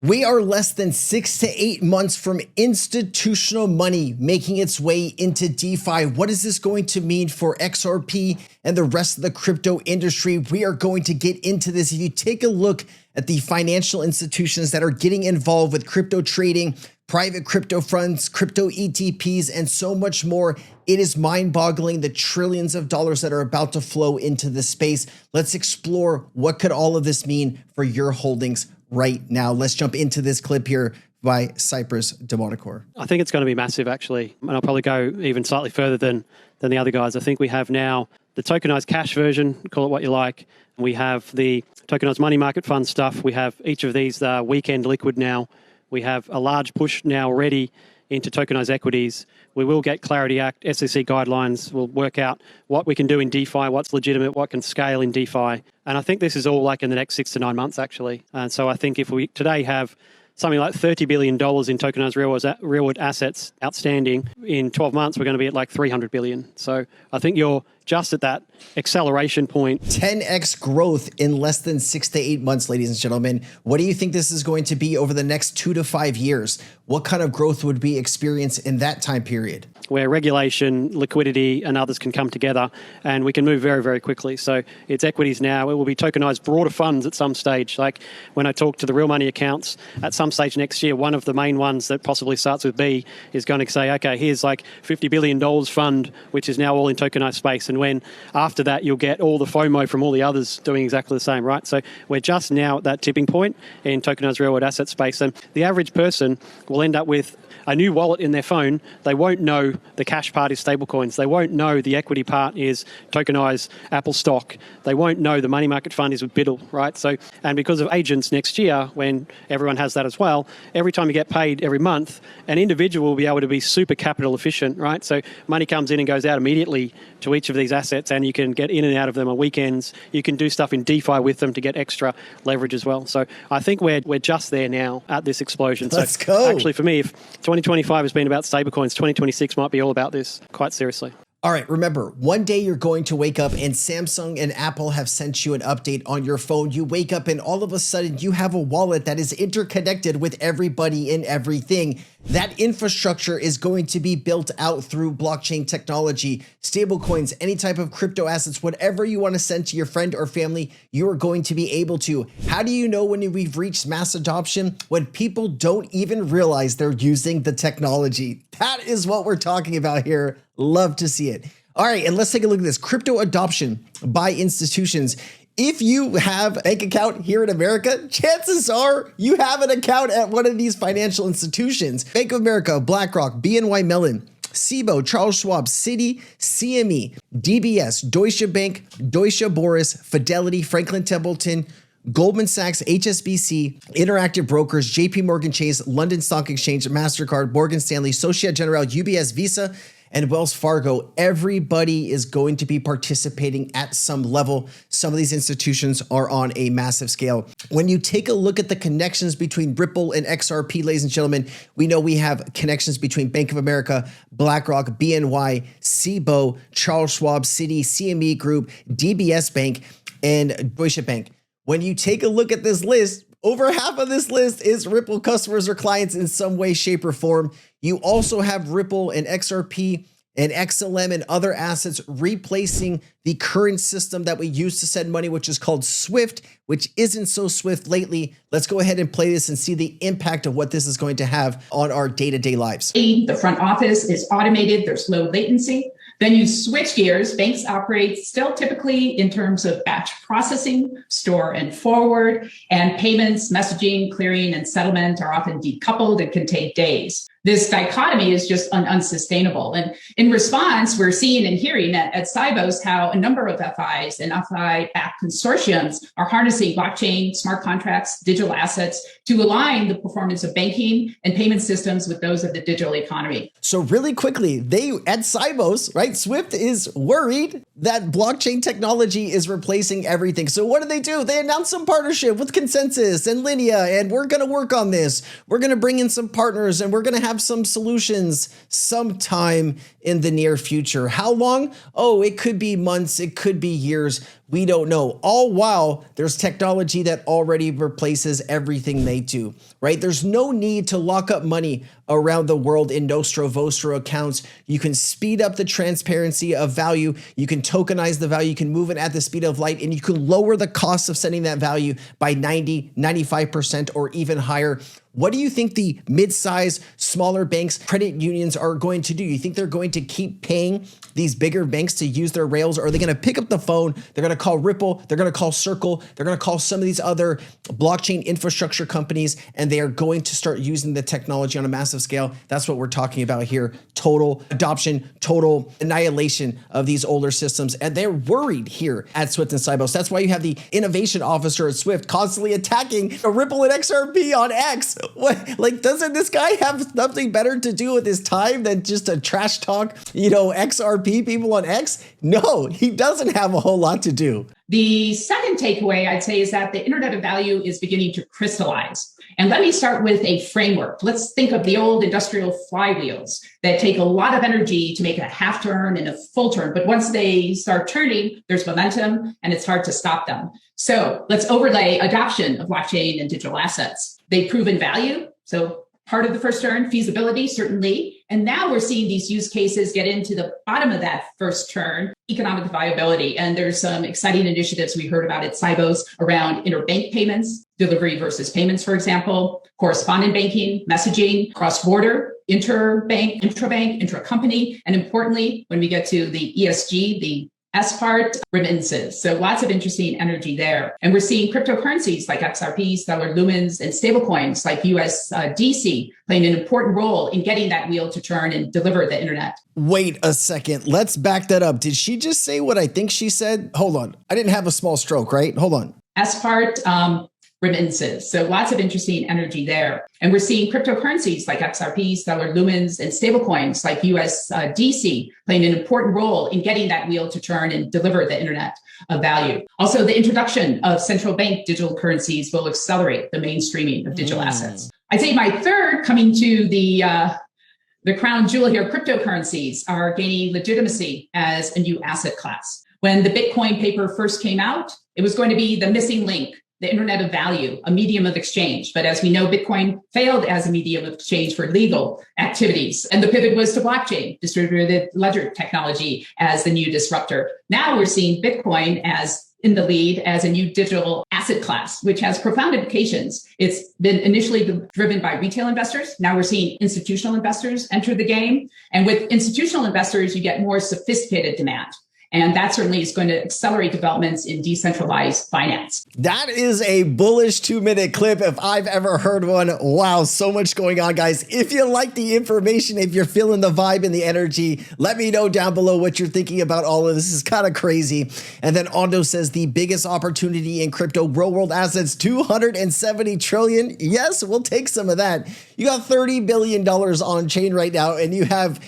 We are less than 6 to 8 months from institutional money making its way into DeFi. What is this going to mean for XRP and the rest of the crypto industry? We are going to get into this. If you take a look at the financial institutions that are getting involved with crypto trading, private crypto funds, crypto ETPs, and so much more, it is mind-boggling the trillions of dollars that are about to flow into the space. Let's explore what could all of this mean for your holdings right now. Let's jump into this clip here by Cypress Demoticor. I think it's going to be massive, actually. And I'll probably go even slightly further than the other guys. I think we have now the tokenized cash version, call it what you like. We have the tokenized money market fund stuff. We have each of these weekend liquid now. We have a large push now already into tokenized equities. We will get Clarity Act, SEC guidelines. We'll work out what we can do in DeFi, what's legitimate, what can scale in DeFi. And I think this is all like in the next 6 to 9 months, actually. And so I think if we today have something like $30 billion in tokenized real-world assets outstanding, in 12 months, we're going to be at like 300 billion. So I think you're just at that acceleration point. 10x growth in less than 6 to 8 months, ladies and gentlemen. What do you think this is going to be over the next 2 to 5 years? What kind of growth would we experience in that time period? Where regulation, liquidity, and others can come together, and we can move very, very quickly. So it's equities now. It will be tokenized broader funds at some stage. Like when I talk to the real money accounts, at some stage next year, one of the main ones that possibly starts with B is going to say, okay, here's like $50 billion fund, which is now all in tokenized space. And when after that, you'll get all the FOMO from all the others doing exactly the same, right? So we're just now at that tipping point in tokenized real world asset space. And the average person will end up with a new wallet in their phone. They won't know the cash part is stablecoins. They won't know the equity part is tokenized Apple stock. They won't know the money market fund is with Biddle, right? So, and because of agents next year, when everyone has that as well, every time you get paid every month, an individual will be able to be super capital efficient, right? So money comes in and goes out immediately to each of these assets, and you can get in and out of them on weekends. You can do stuff in DeFi with them to get extra leverage as well. So I think we're just there now at this explosion. Let's go. Actually, for me, if 2025 has been about stablecoins, 2026 might be all about this, quite seriously. All right, remember, one day you're going to wake up and Samsung and Apple have sent you an update on your phone. You wake up and all of a sudden you have a wallet that is interconnected with everybody and everything. That infrastructure is going to be built out through blockchain technology, stablecoins, any type of crypto assets, whatever you want to send to your friend or family, you are going to be able to. How do you know when we've reached mass adoption? When people don't even realize they're using the technology. That is what we're talking about here. Love to see it. All right, and let's take a look at this. Crypto adoption by institutions. If you have a bank account here in America, chances are you have an account at one of these financial institutions. Bank of America, BlackRock, BNY Mellon, SIBO, Charles Schwab, Citi, CME, DBS, Deutsche Bank, Deutsche Börse, Fidelity, Franklin Templeton, Goldman Sachs, HSBC, Interactive Brokers, JP Morgan Chase, London Stock Exchange, MasterCard, Morgan Stanley, Societe Generale, UBS, Visa, and Wells Fargo. Everybody is going to be participating at some level. Some of these institutions are on a massive scale. When you take a look at the connections between Ripple and XRP, ladies and gentlemen, we know we have connections between Bank of America, BlackRock, BNY, SIBO, Charles Schwab, Citi, CME Group, DBS Bank, and Deutsche Bank. When you take a look at this list, over half of this list is Ripple customers or clients in some way, shape, or form. You also have Ripple and XRP and XLM and other assets replacing the current system that we use to send money, which is called SWIFT, which isn't so swift lately. Let's go ahead and play this and see the impact of what this is going to have on our day-to-day lives. The front office is automated. There's low latency. Then you switch gears. Banks operate still typically in terms of batch processing, store and forward, and payments, messaging, clearing, and settlement are often decoupled and can take days. This dichotomy is just unsustainable. And in response, we're seeing and hearing at Sibos how a number of FIs and FI-backed consortiums are harnessing blockchain, smart contracts, digital assets to align the performance of banking and payment systems with those of the digital economy. So really quickly, at Sibos, right, Swift is worried that blockchain technology is replacing everything. So what do? They announced some partnership with Consensus and Linea, and we're going to work on this. We're going to bring in some partners, and we're going to have some solutions sometime in the near future. How long? Oh, it could be months. It could be years. We don't know. All while there's technology that already replaces everything they do, right? There's no need to lock up money around the world in Nostro Vostro accounts. You can speed up the transparency of value. You can tokenize the value. You can move it at the speed of light, and you can lower the cost of sending that value by 90, 95% or even higher. What do you think the mid-size, smaller banks, credit unions are going to do? You think they're going to keep paying these bigger banks to use their rails? Or are they going to pick up the phone? They're going to call Ripple. They're going to call Circle. They're going to call some of these other blockchain infrastructure companies, and they are going to start using the technology on a massive scale. That's what we're talking about here. Total adoption, total annihilation of these older systems. And they're worried here at Swift and Sibos. That's why you have the innovation officer at Swift constantly attacking Ripple and XRP on X. What, like, doesn't this guy have something better to do with his time than just to trash talk, XRP people on X? No, he doesn't have a whole lot to do. The second takeaway I'd say is that the Internet of Value is beginning to crystallize. And let me start with a framework. Let's think of the old industrial flywheels that take a lot of energy to make a half turn and a full turn. But once they start turning, there's momentum and it's hard to stop them. So let's overlay adoption of blockchain and digital assets. They've proven value. So part of the first turn, feasibility, certainly. And now we're seeing these use cases get into the bottom of that first turn, economic viability. And there's some exciting initiatives we heard about at Sibos around interbank payments, delivery versus payments, for example, correspondent banking, messaging, cross-border, interbank, intrabank, intra-company. And importantly, when we get to the ESG, the S part, remittances. So lots of interesting energy there. And we're seeing cryptocurrencies like XRP, Stellar Lumens, and stablecoins like USDC playing an important role in getting that wheel to turn and deliver the internet. Wait a second. Let's back that up. Did she just say what I think she said? Hold on. I didn't have a small stroke, right? Hold on. S part, remittances. So lots of interesting energy there. And we're seeing cryptocurrencies like XRP, Stellar Lumens, and stablecoins like USDC playing an important role in getting that wheel to turn and deliver the internet of value. Also, the introduction of central bank digital currencies will accelerate the mainstreaming of digital assets. I'd say my third, coming to the crown jewel here, cryptocurrencies are gaining legitimacy as a new asset class. When the Bitcoin paper first came out, it was going to be the missing link, the internet of value, a medium of exchange. But as we know, Bitcoin failed as a medium of exchange for legal activities. And the pivot was to blockchain, distributed ledger technology as the new disruptor. Now we're seeing Bitcoin as in the lead as a new digital asset class, which has profound implications. It's been initially driven by retail investors. Now we're seeing institutional investors enter the game. And with institutional investors, you get more sophisticated demand. And that certainly is going to accelerate developments in decentralized finance. That is a bullish 2-minute clip if I've ever heard one. Wow, so much going on, guys. If you like the information, if you're feeling the vibe and the energy, let me know down below what you're thinking about all of this. This is kind of crazy. And then Ondo says the biggest opportunity in crypto, real world assets, 270 trillion. Yes, we'll take some of that. You got $30 billion on chain right now, and you have,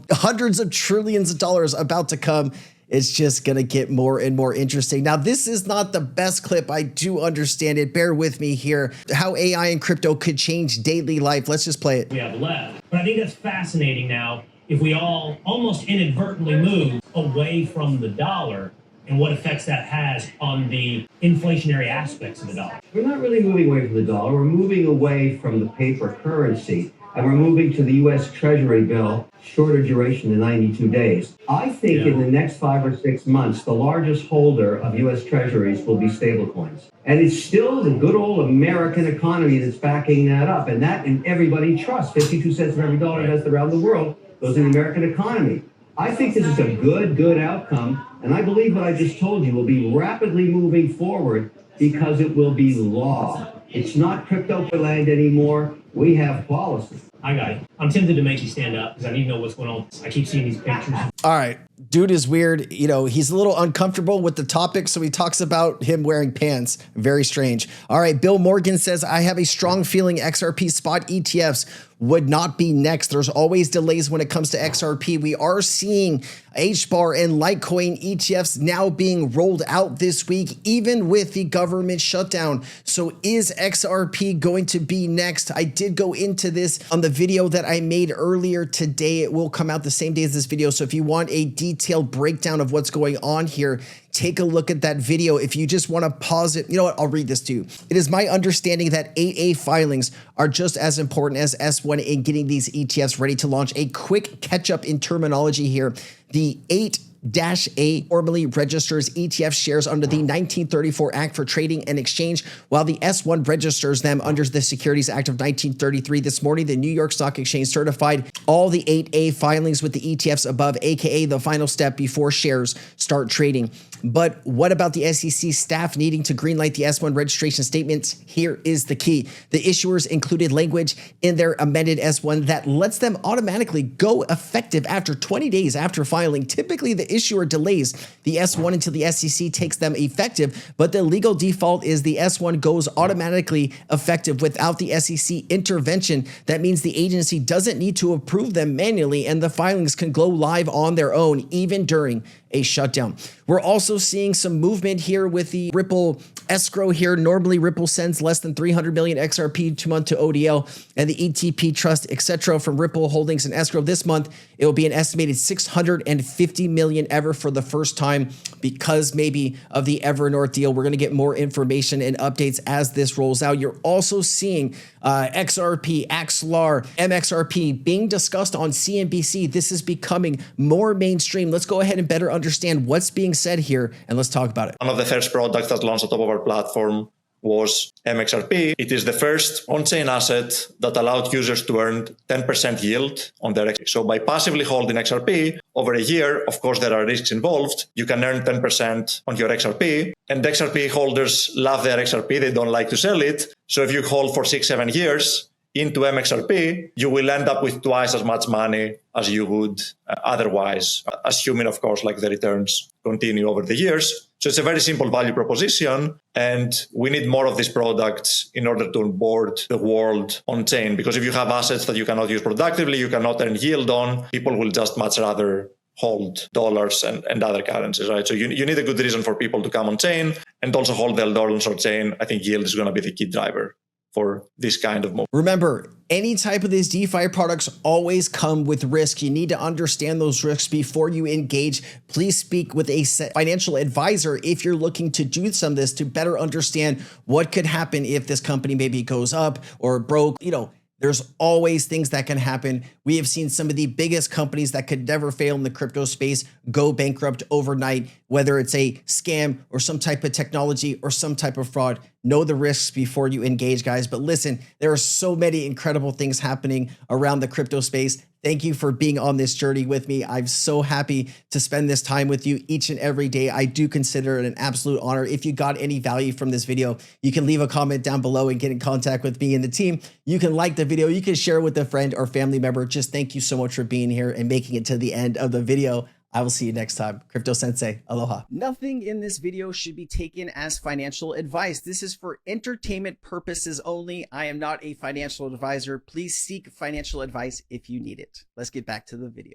hundreds of trillions of dollars about to come. It's just going to get more and more interesting. Now, this is not the best clip. I do understand it. Bear with me here. How AI and crypto could change daily life. Let's just play it. We have left. But I think that's fascinating now if we all almost inadvertently move away from the dollar and what effects that has on the inflationary aspects of the dollar. We're not really moving away from the dollar. We're moving away from the paper currency. And we're moving to the U.S. Treasury bill, shorter duration than 92 days. I think in the next 5 or 6 months, the largest holder of U.S. Treasuries will be stablecoins. And it's still the good old American economy that's backing that up. And that, and everybody trusts. 52 cents of every dollar invested around the world goes in the American economy. I think this is a good outcome. And I believe what I just told you will be rapidly moving forward because it will be law. It's not crypto land anymore. We have policy. I got it. I'm tempted to make you stand up because I need to know what's going on. I keep seeing these pictures. All right. Dude is weird. He's a little uncomfortable with the topic, so he talks about him wearing pants. Very strange. All right. Bill Morgan says, I have a strong feeling XRP spot ETFs would not be next. There's always delays when it comes to XRP. We are seeing HBAR and Litecoin ETFs now being rolled out this week, even with the government shutdown. So is XRP going to be next? I did go into this on the video that I made earlier today. It will come out the same day as this video. So if you want a detailed detailed breakdown of what's going on here, take a look at that video. If you just want to pause it, you know what? I'll read this to you. It is my understanding that 8A filings are just as important as S1 in getting these ETFs ready to launch. A quick catch up in terminology here. The 8-A formally registers ETF shares under the 1934 Act for Trading and Exchange, while the S1 registers them under the Securities Act of 1933. This morning, the New York Stock Exchange certified all the 8A filings with the ETFs above, aka the final step before shares start trading. But what about the SEC staff needing to greenlight the S1 registration statements? Here is the key. The issuers included language in their amended S1 that lets them automatically go effective after 20 days after filing. Typically, the issuer delays the S1 until the SEC takes them effective, but the legal default is the S1 goes automatically effective without the SEC intervention. That means the agency doesn't need to approve them manually, and the filings can go live on their own, even during a shutdown. We're also seeing some movement here with the Ripple escrow here. Normally, Ripple sends less than 300 million XRP 2 month to ODL and the ETP trust, etc. from Ripple Holdings and escrow. This month, it will be an estimated 650 million ever for the first time because maybe of the Evernorth deal. We're going to get more information and updates as this rolls out. You're also seeing XRP, XLAR, MXRP being discussed on CNBC. This is becoming more mainstream. Let's go ahead and better understand what's being said here, and let's talk about it. One of the first products that launched on top of our platform was MXRP. It is the first on-chain asset that allowed users to earn 10% yield on their XRP. So by passively holding XRP over a year, of course, there are risks involved. You can earn 10% on your XRP, and XRP holders love their XRP. They don't like to sell it. So if you hold for 6-7 years into MXRP, you will end up with twice as much money as you would otherwise, assuming, of course, like the returns continue over the years. So it's a very simple value proposition, and we need more of these products in order to onboard the world on chain. Because if you have assets that you cannot use productively, you cannot earn yield on, people will just much rather hold dollars and other currencies, right? So you need a good reason for people to come on chain and also hold their dollars on chain. I think yield is going to be the key driver for this kind of move. Remember, any type of these DeFi products always come with risk. You need to understand those risks before you engage. Please speak with a financial advisor if you're looking to do some of this to better understand what could happen if this company maybe goes up or broke. You know, there's always things that can happen. We have seen some of the biggest companies that could never fail in the crypto space go bankrupt overnight, whether it's a scam or some type of technology or some type of fraud. Know the risks before you engage, guys. But listen, there are so many incredible things happening around the crypto space. Thank you for being on this journey with me. I'm so happy to spend this time with you each and every day. I do consider it an absolute honor. If you got any value from this video, you can leave a comment down below and get in contact with me and the team. You can like the video. You can share it with a friend or family member. Just thank you so much for being here and making it to the end of the video. I will see you next time. Crypto Sensei, aloha. Nothing in this video should be taken as financial advice. This is for entertainment purposes only. I am not a financial advisor. Please seek financial advice if you need it. Let's get back to the video.